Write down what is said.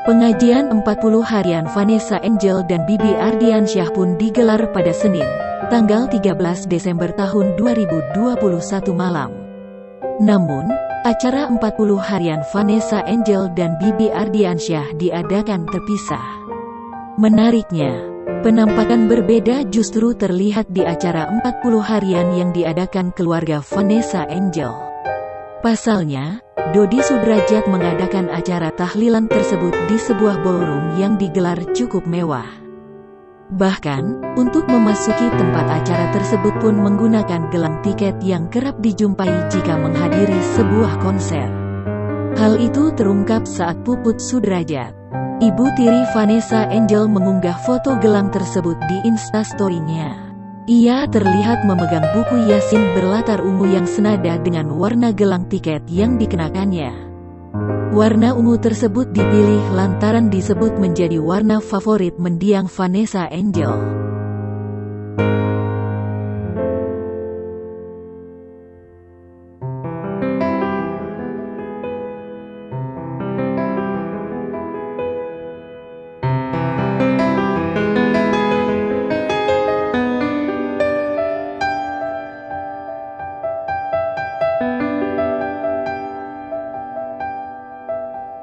Pengajian 40 harian Vanessa Angel dan Bibi Ardiansyah pun digelar pada Senin, tanggal 13 Desember tahun 2021 malam. Namun, acara 40 harian Vanessa Angel dan Bibi Ardiansyah diadakan terpisah. Menariknya, penampakan berbeda justru terlihat di acara 40 harian yang diadakan keluarga Vanessa Angel. Pasalnya, Dodi Sudrajat mengadakan acara tahlilan tersebut di sebuah ballroom yang digelar cukup mewah. Bahkan, untuk memasuki tempat acara tersebut pun menggunakan gelang tiket yang kerap dijumpai jika menghadiri sebuah konser. Hal itu terungkap saat Puput Sudrajat, ibu tiri Vanessa Angel, mengunggah foto gelang tersebut di Instastory-nya. Ia terlihat memegang buku Yasin berlatar ungu yang senada dengan warna gelang tiket yang dikenakannya. Warna ungu tersebut dipilih lantaran disebut menjadi warna favorit mendiang Vanessa Angel.